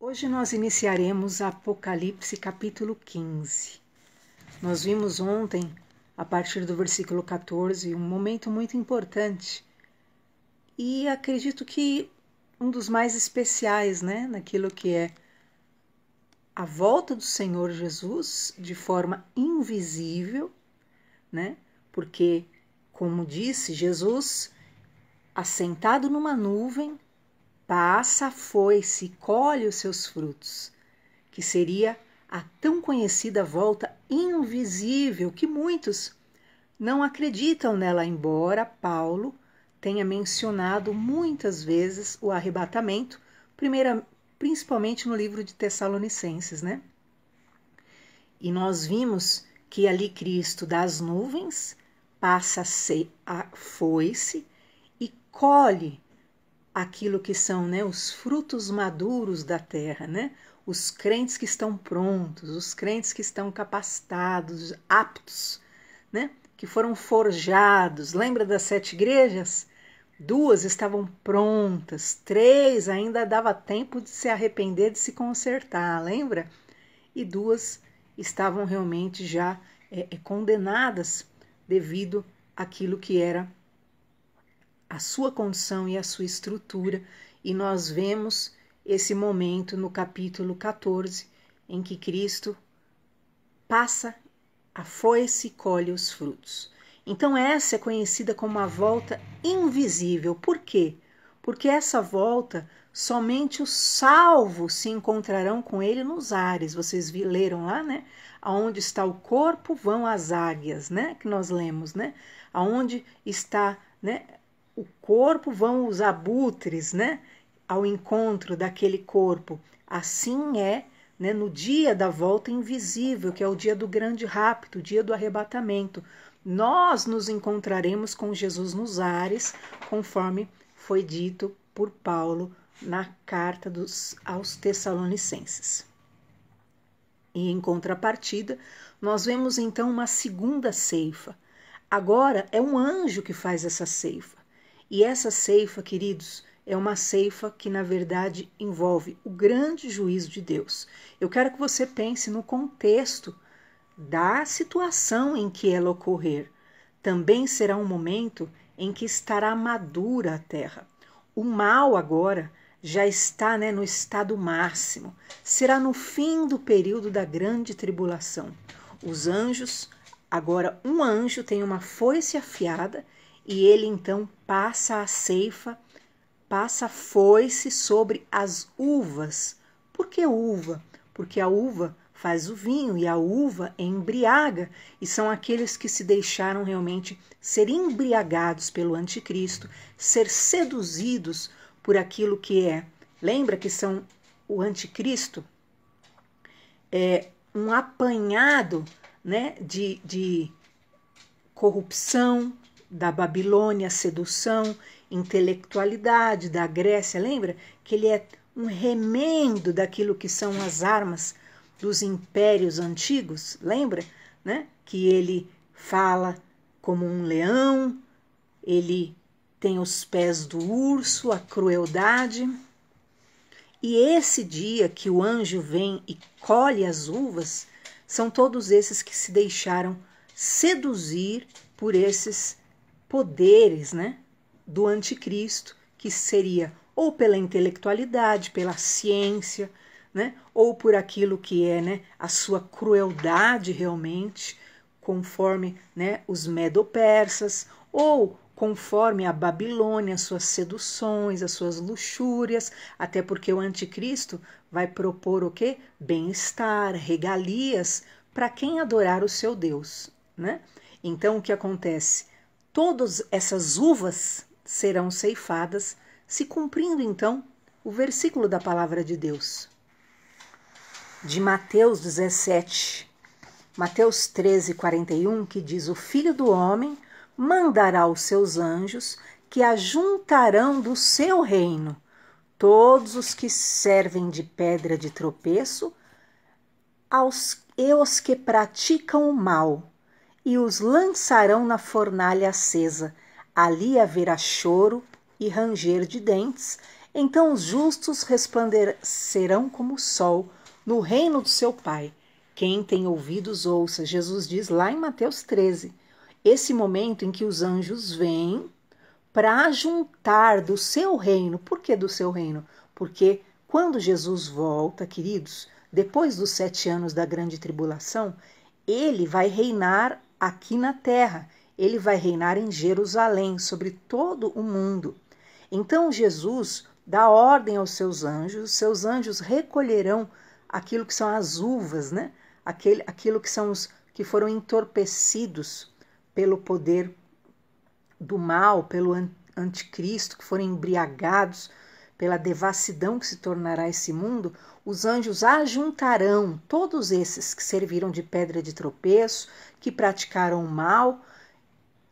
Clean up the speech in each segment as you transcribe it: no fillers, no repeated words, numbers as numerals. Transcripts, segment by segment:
Hoje nós iniciaremos Apocalipse capítulo 15. Nós vimos ontem, a partir do versículo 14, um momento muito importante e acredito que um dos mais especiais, naquilo que é a volta do Senhor Jesus de forma invisível, porque, como disse, Jesus, assentado numa nuvem, passa a foice e colhe os seus frutos, que seria a tão conhecida volta invisível que muitos não acreditam nela, embora Paulo tenha mencionado muitas vezes o arrebatamento, principalmente no livro de Tessalonicenses, E nós vimos que ali Cristo das nuvens passa a ser a foice e colhe aquilo que são os frutos maduros da terra, os crentes que estão prontos, os crentes que estão capacitados, aptos, que foram forjados. Lembra das 7 igrejas? 2 estavam prontas, 3 ainda dava tempo de se arrepender, de se consertar, lembra? E 2 estavam realmente já condenadas devido àquilo que era a sua condição e a sua estrutura, e nós vemos esse momento no capítulo 14, em que Cristo passa a foice e colhe os frutos. Então essa é conhecida como a volta invisível. Por quê? Porque essa volta, somente os salvos se encontrarão com ele nos ares. Vocês leram lá, Aonde está o corpo vão as águias, que nós lemos, Aonde está, o corpo vão os abutres, ao encontro daquele corpo. Assim é, no dia da volta invisível, que é o dia do grande rapto, o dia do arrebatamento. Nós nos encontraremos com Jesus nos ares, conforme foi dito por Paulo na carta aos Tessalonicenses. E em contrapartida, nós vemos então uma segunda ceifa. Agora é um anjo que faz essa ceifa. E essa ceifa, queridos, é uma ceifa que, na verdade, envolve o grande juízo de Deus. Eu quero que você pense no contexto da situação em que ela ocorrer. Também será um momento em que estará madura a terra. O mal agora já está no estado máximo. Será no fim do período da grande tribulação. Os anjos, agora um anjo tem uma foice afiada, e ele então passa a ceifa, passa a foice sobre as uvas. Por que uva? Porque a uva faz o vinho e a uva embriaga, e são aqueles que se deixaram realmente ser embriagados pelo anticristo, ser seduzidos por aquilo que é. Lembra que são o anticristo? É um apanhado de corrupção, da Babilônia, sedução, intelectualidade da Grécia. Lembra que ele é um remendo daquilo que são as armas dos impérios antigos? Lembra, que ele fala como um leão, ele tem os pés do urso, a crueldade. E esse dia que o anjo vem e colhe as uvas, são todos esses que se deixaram seduzir por esses poderes, do anticristo, que seria ou pela intelectualidade, pela ciência, ou por aquilo que é a sua crueldade realmente, conforme os medo-persas, ou conforme a Babilônia, as suas seduções, as suas luxúrias, até porque o anticristo vai propor o quê? Bem-estar, regalias, para quem adorar o seu Deus, Então o que acontece? Todas essas uvas serão ceifadas, se cumprindo então o versículo da palavra de Deus, de Mateus 17, Mateus 13, 41, que diz: o Filho do Homem mandará os seus anjos, que ajuntarão do seu reino todos os que servem de pedra de tropeço e os que praticam o mal, e os lançarão na fornalha acesa. Ali haverá choro e ranger de dentes. Então os justos resplandecerão como o sol no reino do seu Pai. Quem tem ouvidos, ouça. Jesus diz lá em Mateus 13. Esse momento em que os anjos vêm para juntar do seu reino. Por que do seu reino? Porque quando Jesus volta, queridos, depois dos 7 anos da grande tribulação, ele vai reinar aqui na terra. Ele vai reinar em Jerusalém, sobre todo o mundo. Então Jesus dá ordem aos seus anjos recolherão aquilo que são as uvas, né? Aquilo que são os que foram entorpecidos pelo poder do mal, pelo anticristo, que foram embriagados pela devassidão que se tornará esse mundo. Os anjos ajuntarão todos esses que serviram de pedra de tropeço, que praticaram o mal,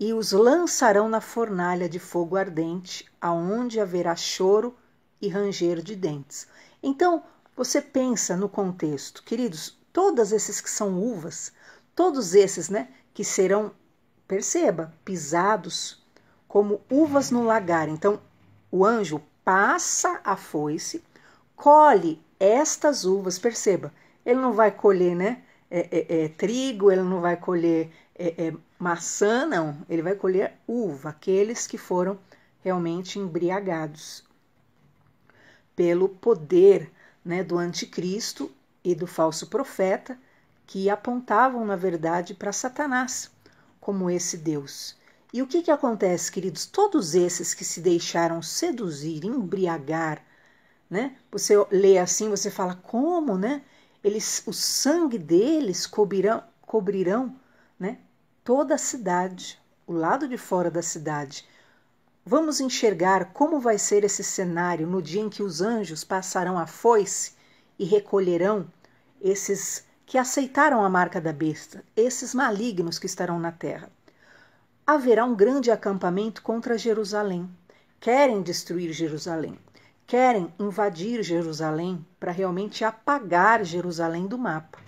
e os lançarão na fornalha de fogo ardente, aonde haverá choro e ranger de dentes. Então, você pensa no contexto, queridos, todos esses que são uvas, todos esses, né, que serão, perceba, pisados como uvas no lagar. Então, o anjo passa a foice, colhe estas uvas, perceba, ele não vai colher, né, trigo, ele não vai colher maçã, não, ele vai colher uva, aqueles que foram realmente embriagados pelo poder, né, do anticristo e do falso profeta, que apontavam, na verdade, para Satanás, como esse Deus. E o que acontece, queridos? Todos esses que se deixaram seduzir, embriagar, né? Você lê assim, você fala, como, né? O sangue deles cobrirão, né, toda a cidade, o lado de fora da cidade. Vamos enxergar como vai ser esse cenário no dia em que os anjos passarão a foice e recolherão esses que aceitaram a marca da besta, esses malignos que estarão na terra. Haverá um grande acampamento contra Jerusalém. Querem destruir Jerusalém. Querem invadir Jerusalém para realmente apagar Jerusalém do mapa.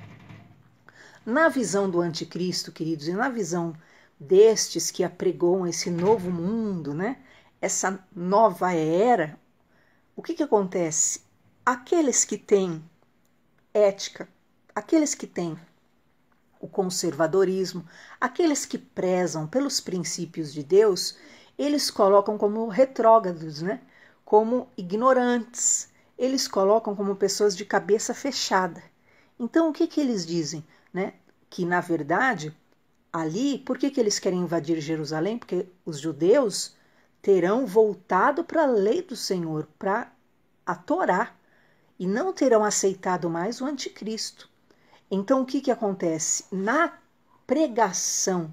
Na visão do anticristo, queridos, e na visão destes que apregoam esse novo mundo, né? Essa nova era, o que acontece? Aqueles que têm ética, aqueles que têm o conservadorismo, aqueles que prezam pelos princípios de Deus, eles colocam como retrógrados, né? Como ignorantes, eles colocam como pessoas de cabeça fechada. Então, o que eles dizem? Né? Que, na verdade, ali, por que eles querem invadir Jerusalém? Porque os judeus terão voltado para a lei do Senhor, para a Torá, e não terão aceitado mais o anticristo. Então, o que acontece? Na pregação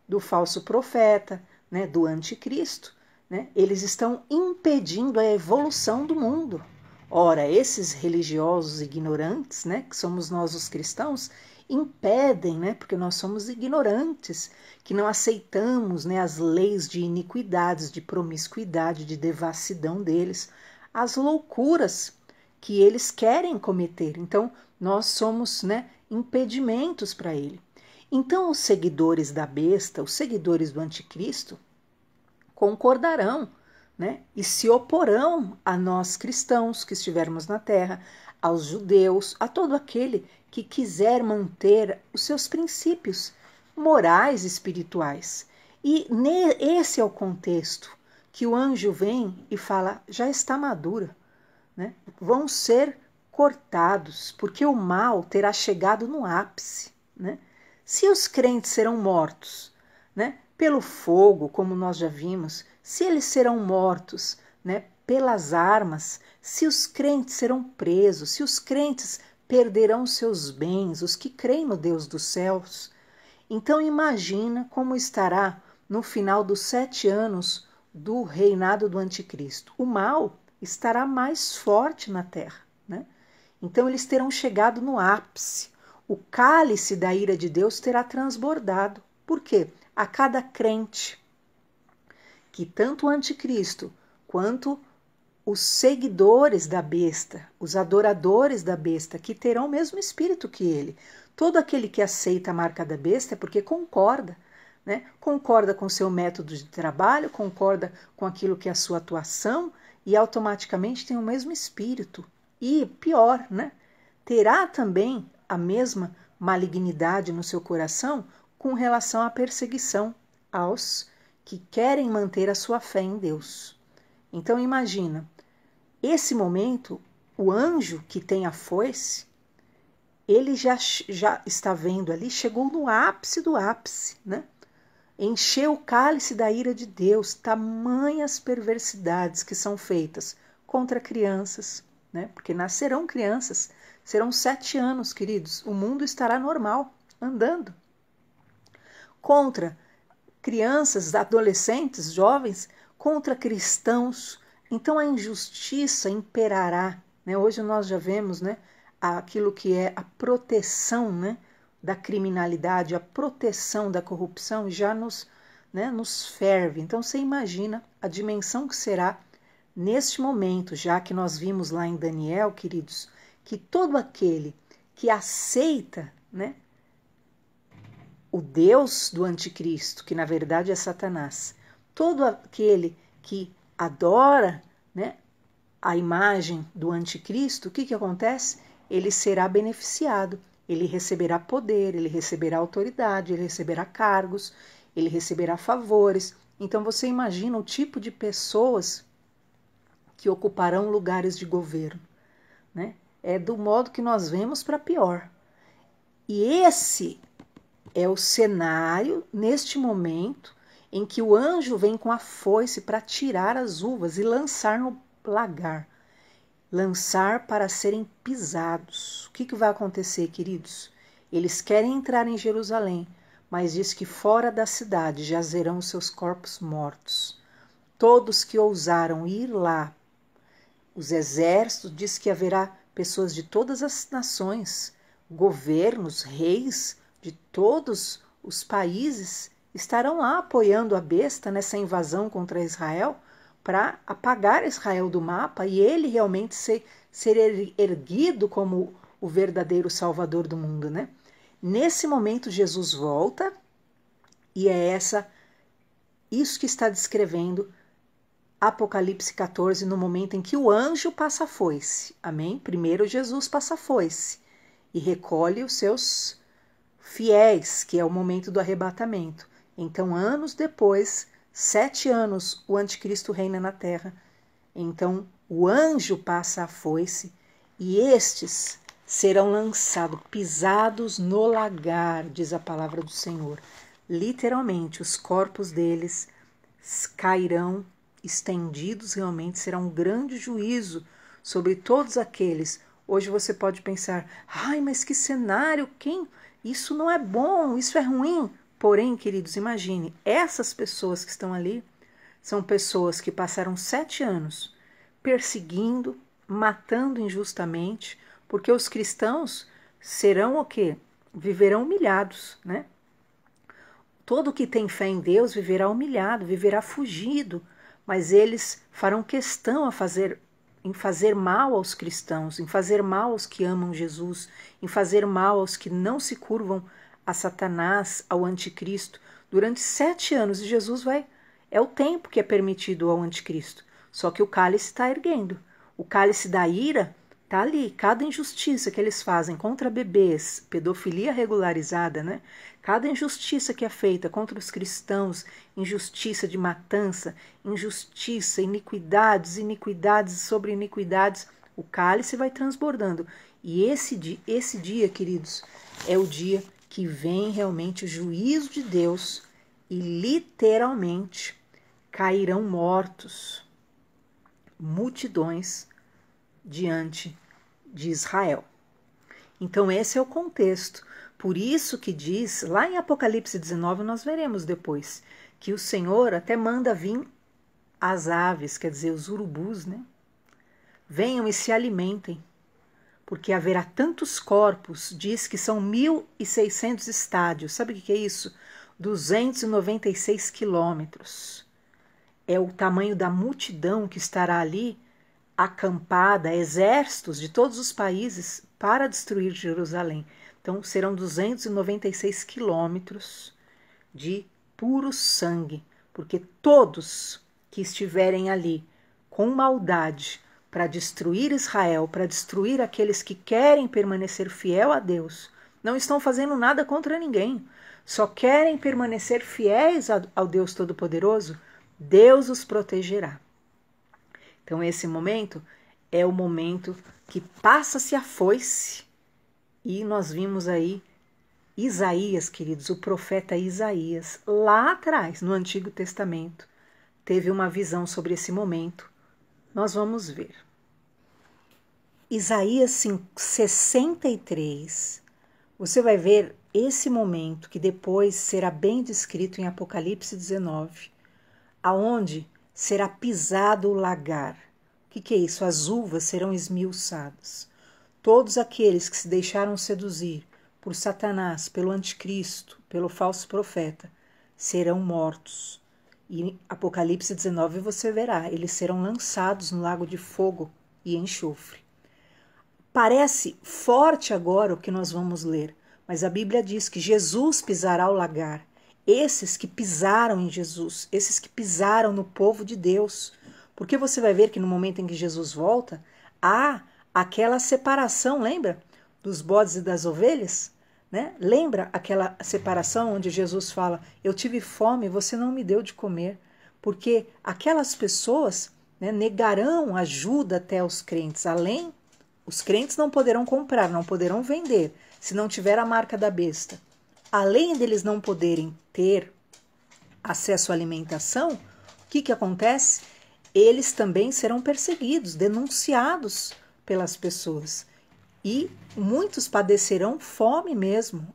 do falso profeta, né, do anticristo, né, eles estão impedindo a evolução do mundo. Ora, esses religiosos ignorantes, né, que somos nós os cristãos, impedem, né, porque nós somos ignorantes, que não aceitamos, né, as leis de iniquidades, de promiscuidade, de devassidão deles, as loucuras que eles querem cometer. Então, nós somos, né, impedimentos para ele. Então, os seguidores da besta, os seguidores do anticristo, concordarão, né, e se oporão a nós cristãos que estivermos na terra, aos judeus, a todo aquele que quiser manter os seus princípios morais e espirituais. E esse é o contexto que o anjo vem e fala, já está madura, né? Vão ser cortados, porque o mal terá chegado no ápice, né? Se os crentes serão mortos, né, pelo fogo, como nós já vimos, se eles serão mortos, né, pelas armas, se os crentes serão presos, se os crentes perderão seus bens, os que creem no Deus dos céus, então imagina como estará no final dos 7 anos do reinado do anticristo. O mal estará mais forte na terra, né? Então eles terão chegado no ápice. O cálice da ira de Deus terá transbordado. Por quê? A cada crente que tanto o anticristo quanto os seguidores da besta, os adoradores da besta, que terão o mesmo espírito que ele, todo aquele que aceita a marca da besta é porque concorda, né? Concorda com o seu método de trabalho, concorda com aquilo que é a sua atuação, e automaticamente tem o mesmo espírito. E pior, né? Terá também a mesma malignidade no seu coração com relação à perseguição aos que querem manter a sua fé em Deus. Então imagina, esse momento, o anjo que tem a foice, ele já está vendo ali, chegou no ápice do ápice, né? Encheu o cálice da ira de Deus, tamanhas perversidades que são feitas contra crianças, né? Porque nascerão crianças, serão 7 anos, queridos, o mundo estará normal, andando. Contra crianças, adolescentes, jovens, contra cristãos. Então a injustiça imperará, né? Hoje nós já vemos, né, aquilo que é a proteção, né, da criminalidade, a proteção da corrupção já nos ferve. Então você imagina a dimensão que será neste momento, já que nós vimos lá em Daniel, queridos, que todo aquele que aceita, né, o Deus do anticristo, que na verdade é Satanás, todo aquele que adora, né, a imagem do anticristo, o que acontece? Ele será beneficiado, ele receberá poder, ele receberá autoridade, ele receberá cargos, ele receberá favores. Então você imagina o tipo de pessoas que ocuparão lugares de governo, né? É do modo que nós vemos para pior. E esse é o cenário, neste momento, em que o anjo vem com a foice para tirar as uvas e lançar no lagar. Lançar para serem pisados. O que vai acontecer, queridos? Eles querem entrar em Jerusalém, mas diz que fora da cidade jazerão os seus corpos mortos. Todos que ousaram ir lá, os exércitos, diz que haverá pessoas de todas as nações, governos, reis de todos os países estarão lá apoiando a besta nessa invasão contra Israel, para apagar Israel do mapa e ele realmente ser erguido como o verdadeiro salvador do mundo, né? Nesse momento Jesus volta e é isso que está descrevendo Apocalipse 14, no momento em que o anjo passa a foice. Amém? Primeiro Jesus passa a foice e recolhe os seus fiéis, que é o momento do arrebatamento. Então, anos depois, 7 anos, o anticristo reina na terra. Então, o anjo passa a foice e estes serão lançados, pisados no lagar, diz a palavra do Senhor. Literalmente, os corpos deles cairão estendidos, realmente será um grande juízo sobre todos aqueles. Hoje você pode pensar, ai, mas que cenário, isso não é bom, isso é ruim. Porém, queridos, imagine, essas pessoas que estão ali são pessoas que passaram 7 anos perseguindo, matando injustamente, porque os cristãos serão o quê? Viverão humilhados, né? Todo que tem fé em Deus viverá humilhado, viverá fugido, mas eles farão questão em fazer mal aos cristãos, em fazer mal aos que amam Jesus, em fazer mal aos que não se curvam a Satanás, ao anticristo, durante 7 anos. E Jesus é o tempo que é permitido ao anticristo. Só que o cálice está erguendo. O cálice da ira está ali. Cada injustiça que eles fazem contra bebês, pedofilia regularizada, né? Cada injustiça que é feita contra os cristãos, injustiça de matança, injustiça, iniquidades sobre iniquidades, o cálice vai transbordando. E esse dia, queridos, é o dia que vem realmente o juízo de Deus e literalmente cairão mortos multidões diante de Israel. Então esse é o contexto. Por isso que diz, lá em Apocalipse 19, nós veremos depois, que o Senhor até manda vir as aves, quer dizer, os urubus, né? Venham e se alimentem, porque haverá tantos corpos, diz que são 1.600 estádios. Sabe o que é isso? 296 quilômetros. É o tamanho da multidão que estará ali acampada, exércitos de todos os países para destruir Jerusalém. Então serão 296 quilômetros de puro sangue, porque todos que estiverem ali com maldade para destruir Israel, para destruir aqueles que querem permanecer fiel a Deus, não estão fazendo nada contra ninguém, só querem permanecer fiéis ao Deus Todo-Poderoso, Deus os protegerá. Então esse momento é o momento que passa-se a foice, e nós vimos aí Isaías, queridos, o profeta Isaías, lá atrás, no Antigo Testamento, teve uma visão sobre esse momento. Nós vamos ver. Isaías 63, você vai ver esse momento que depois será bem descrito em Apocalipse 19, aonde será pisado o lagar. O que é isso? As uvas serão esmiuçadas. Todos aqueles que se deixaram seduzir por Satanás, pelo anticristo, pelo falso profeta, serão mortos. E em Apocalipse 19 você verá, eles serão lançados no lago de fogo e enxofre. Parece forte agora o que nós vamos ler, mas a Bíblia diz que Jesus pisará o lagar. Esses que pisaram em Jesus, esses que pisaram no povo de Deus. Porque você vai ver que no momento em que Jesus volta, há aquela separação, lembra? Dos bodes e das ovelhas? Né? Lembra aquela separação onde Jesus fala, eu tive fome e você não me deu de comer, porque aquelas pessoas, né, negarão ajuda até aos crentes, além, os crentes não poderão comprar, não poderão vender, se não tiver a marca da besta. Além deles não poderem ter acesso à alimentação, o que acontece? Eles também serão perseguidos, denunciados pelas pessoas. E muitos padecerão fome mesmo.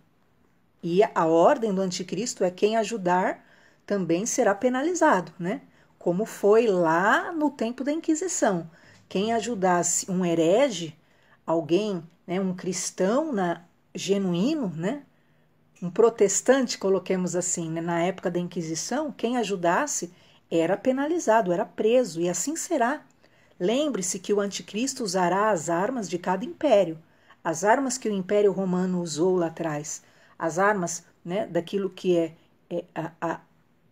E a ordem do anticristo é quem ajudar também será penalizado, né? Como foi lá no tempo da Inquisição. Quem ajudasse um herege, alguém, né, um cristão genuíno, né? Um protestante, coloquemos assim, né, na época da Inquisição, quem ajudasse era penalizado, era preso, e assim será. Lembre-se que o anticristo usará as armas de cada império, as armas que o Império Romano usou lá atrás, as armas, né, daquilo que é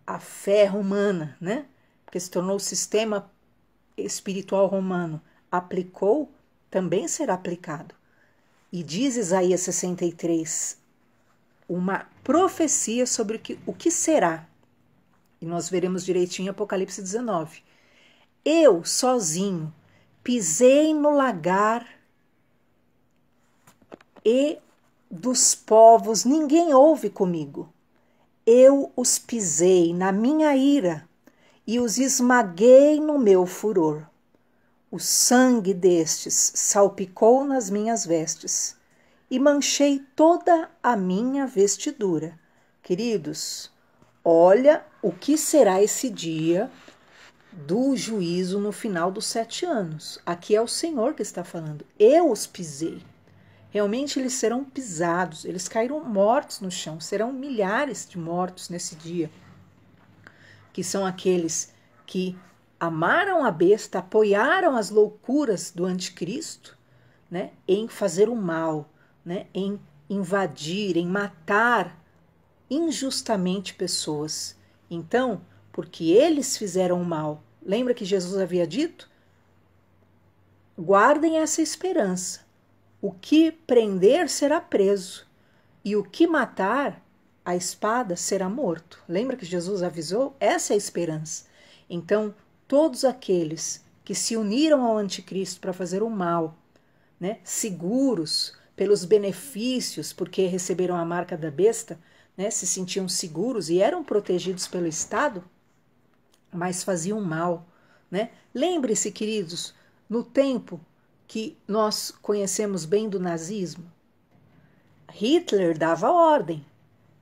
a fé romana, né, que se tornou o sistema espiritual romano, aplicou, também será aplicado. E diz Isaías 63, uma profecia sobre o que será. E nós veremos direitinho em Apocalipse 19. Eu, sozinho, pisei no lagar e dos povos ninguém houve comigo. Eu os pisei na minha ira e os esmaguei no meu furor. O sangue destes salpicou nas minhas vestes e manchei toda a minha vestidura. Queridos, olha o que será esse dia do juízo no final dos 7 anos. Aqui é o Senhor que está falando. Eu os pisei. Realmente eles serão pisados, eles cairão mortos no chão. Serão milhares de mortos nesse dia. Que são aqueles que amaram a besta, apoiaram as loucuras do anticristo, né, em fazer o mal, né, em invadir, em matar injustamente pessoas. Então, porque eles fizeram o mal, lembra que Jesus havia dito? Guardem essa esperança. O que prender será preso, e o que matar, a espada, será morto. Lembra que Jesus avisou? Essa é a esperança. Então, todos aqueles que se uniram ao anticristo para fazer o mal, né, seguros pelos benefícios, porque receberam a marca da besta, né, se sentiam seguros e eram protegidos pelo Estado, mas faziam mal, né? Lembre-se, queridos, no tempo que nós conhecemos bem do nazismo, Hitler dava ordem,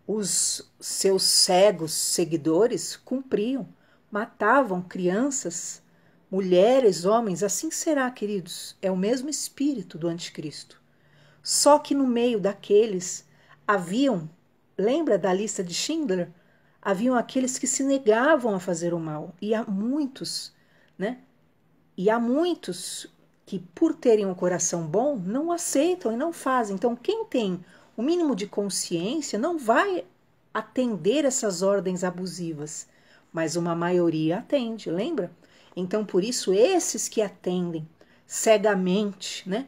os seus cegos seguidores cumpriam, matavam crianças, mulheres, homens. Assim será, queridos, é o mesmo espírito do anticristo. Só que no meio daqueles haviam, lembra da lista de Schindler? Haviam aqueles que se negavam a fazer o mal, e há muitos, né? E há muitos que, por terem um coração bom, não aceitam e não fazem. Então, quem tem o mínimo de consciência não vai atender essas ordens abusivas, mas uma maioria atende, lembra? Então, por isso, esses que atendem cegamente, né?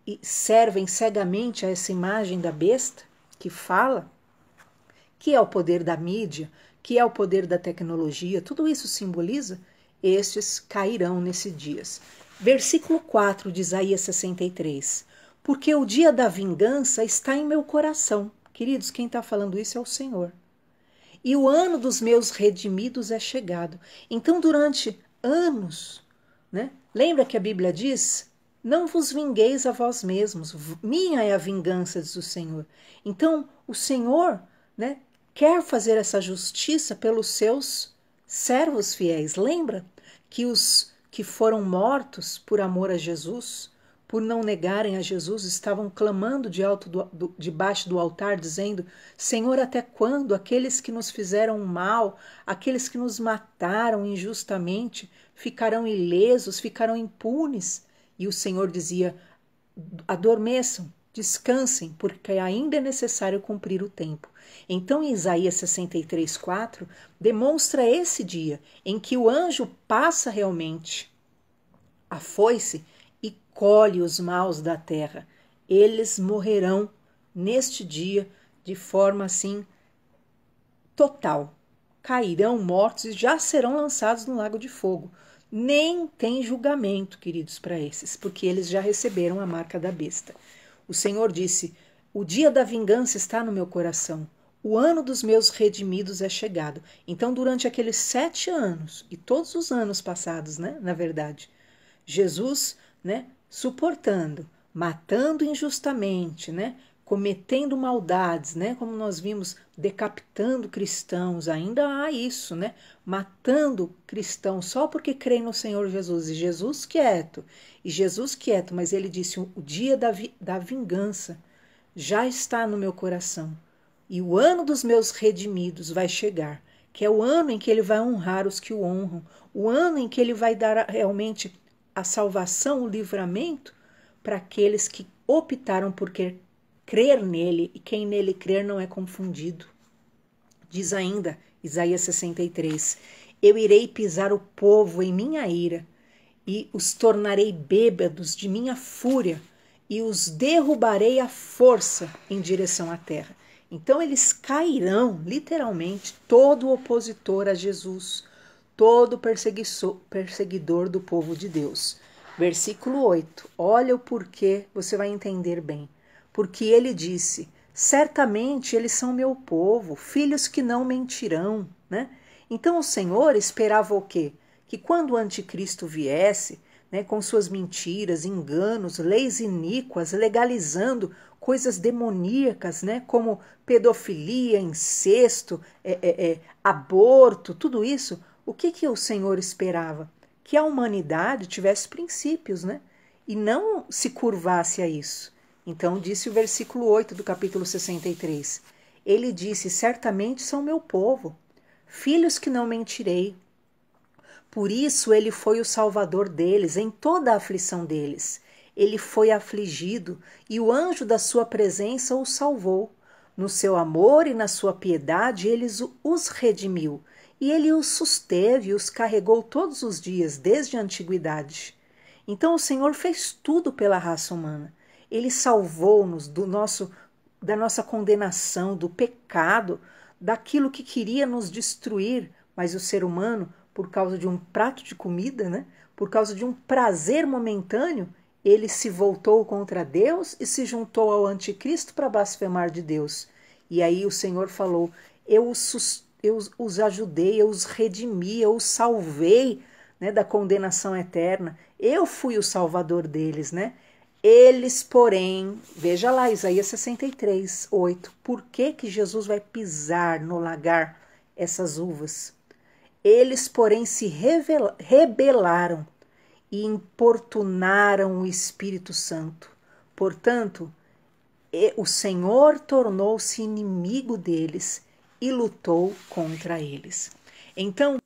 E servem cegamente a essa imagem da besta que fala, que é o poder da mídia, que é o poder da tecnologia, tudo isso simboliza, estes cairão nesses dias. Versículo 4 de Isaías 63. Porque o dia da vingança está em meu coração. Queridos, quem está falando isso é o Senhor. E o ano dos meus redimidos é chegado. Então, durante anos, né? Lembra que a Bíblia diz: não vos vingueis a vós mesmos, minha é a vingança, diz o Senhor. Então, o Senhor, né, quer fazer essa justiça pelos seus servos fiéis. Lembra que os que foram mortos por amor a Jesus, por não negarem a Jesus, estavam clamando debaixo do altar, dizendo: Senhor, até quando aqueles que nos fizeram mal, aqueles que nos mataram injustamente, ficarão ilesos, ficarão impunes? E o Senhor dizia: adormeçam, descansem, porque ainda é necessário cumprir o tempo. Então, em Isaías 63:4, demonstra esse dia em que o anjo passa realmente a foice e colhe os maus da terra. Eles morrerão neste dia de forma assim total. Cairão mortos e já serão lançados no lago de fogo. Nem tem julgamento, queridos, para esses, porque eles já receberam a marca da besta. O Senhor disse: o dia da vingança está no meu coração. O ano dos meus redimidos é chegado. Então, durante aqueles 7 anos, e todos os anos passados, né, na verdade, Jesus, né, suportando, matando injustamente, né, cometendo maldades, né, como nós vimos, decapitando cristãos, ainda há isso, né, matando cristãos só porque creem no Senhor Jesus, e Jesus quieto, mas ele disse: o dia da vingança já está no meu coração, e o ano dos meus redimidos vai chegar, que é o ano em que ele vai honrar os que o honram, o ano em que ele vai dar realmente a salvação, o livramento para aqueles que optaram por crer nele, e quem nele crer não é confundido. Diz ainda Isaías 63: eu irei pisar o povo em minha ira, e os tornarei bêbados de minha fúria, e os derrubarei à força em direção à terra. Então eles cairão, literalmente, todo opositor a Jesus, todo perseguidor do povo de Deus. Versículo 8, olha o porquê, você vai entender bem. Porque ele disse: certamente eles são meu povo, filhos que não mentirão, né? Então o Senhor esperava o quê? Que quando o anticristo viesse, né, com suas mentiras, enganos, leis iníquas, legalizando coisas demoníacas, né, como pedofilia, incesto, aborto, tudo isso, o que o Senhor esperava? Que a humanidade tivesse princípios, né, e não se curvasse a isso. Então disse o versículo 8 do capítulo 63. Ele disse: certamente são meu povo, filhos que não mentirei. Por isso ele foi o salvador deles em toda a aflição deles. Ele foi afligido e o anjo da sua presença o salvou. No seu amor e na sua piedade ele os redimiu, e ele os susteve e os carregou todos os dias, desde a antiguidade. Então o Senhor fez tudo pela raça humana. Ele salvou-nos da nossa condenação, do pecado, daquilo que queria nos destruir, mas o ser humano, por causa de um prato de comida, né, por causa de um prazer momentâneo, ele se voltou contra Deus e se juntou ao anticristo para blasfemar de Deus. E aí o Senhor falou: eu os ajudei, eu os redimi, eu os salvei, né, da condenação eterna. Eu fui o salvador deles, né? Eles, porém, veja lá, Isaías 63, 8. Por que Jesus vai pisar no lagar essas uvas? Eles, porém, se rebelaram e importunaram o Espírito Santo. Portanto, o Senhor tornou-se inimigo deles e lutou contra eles. Então,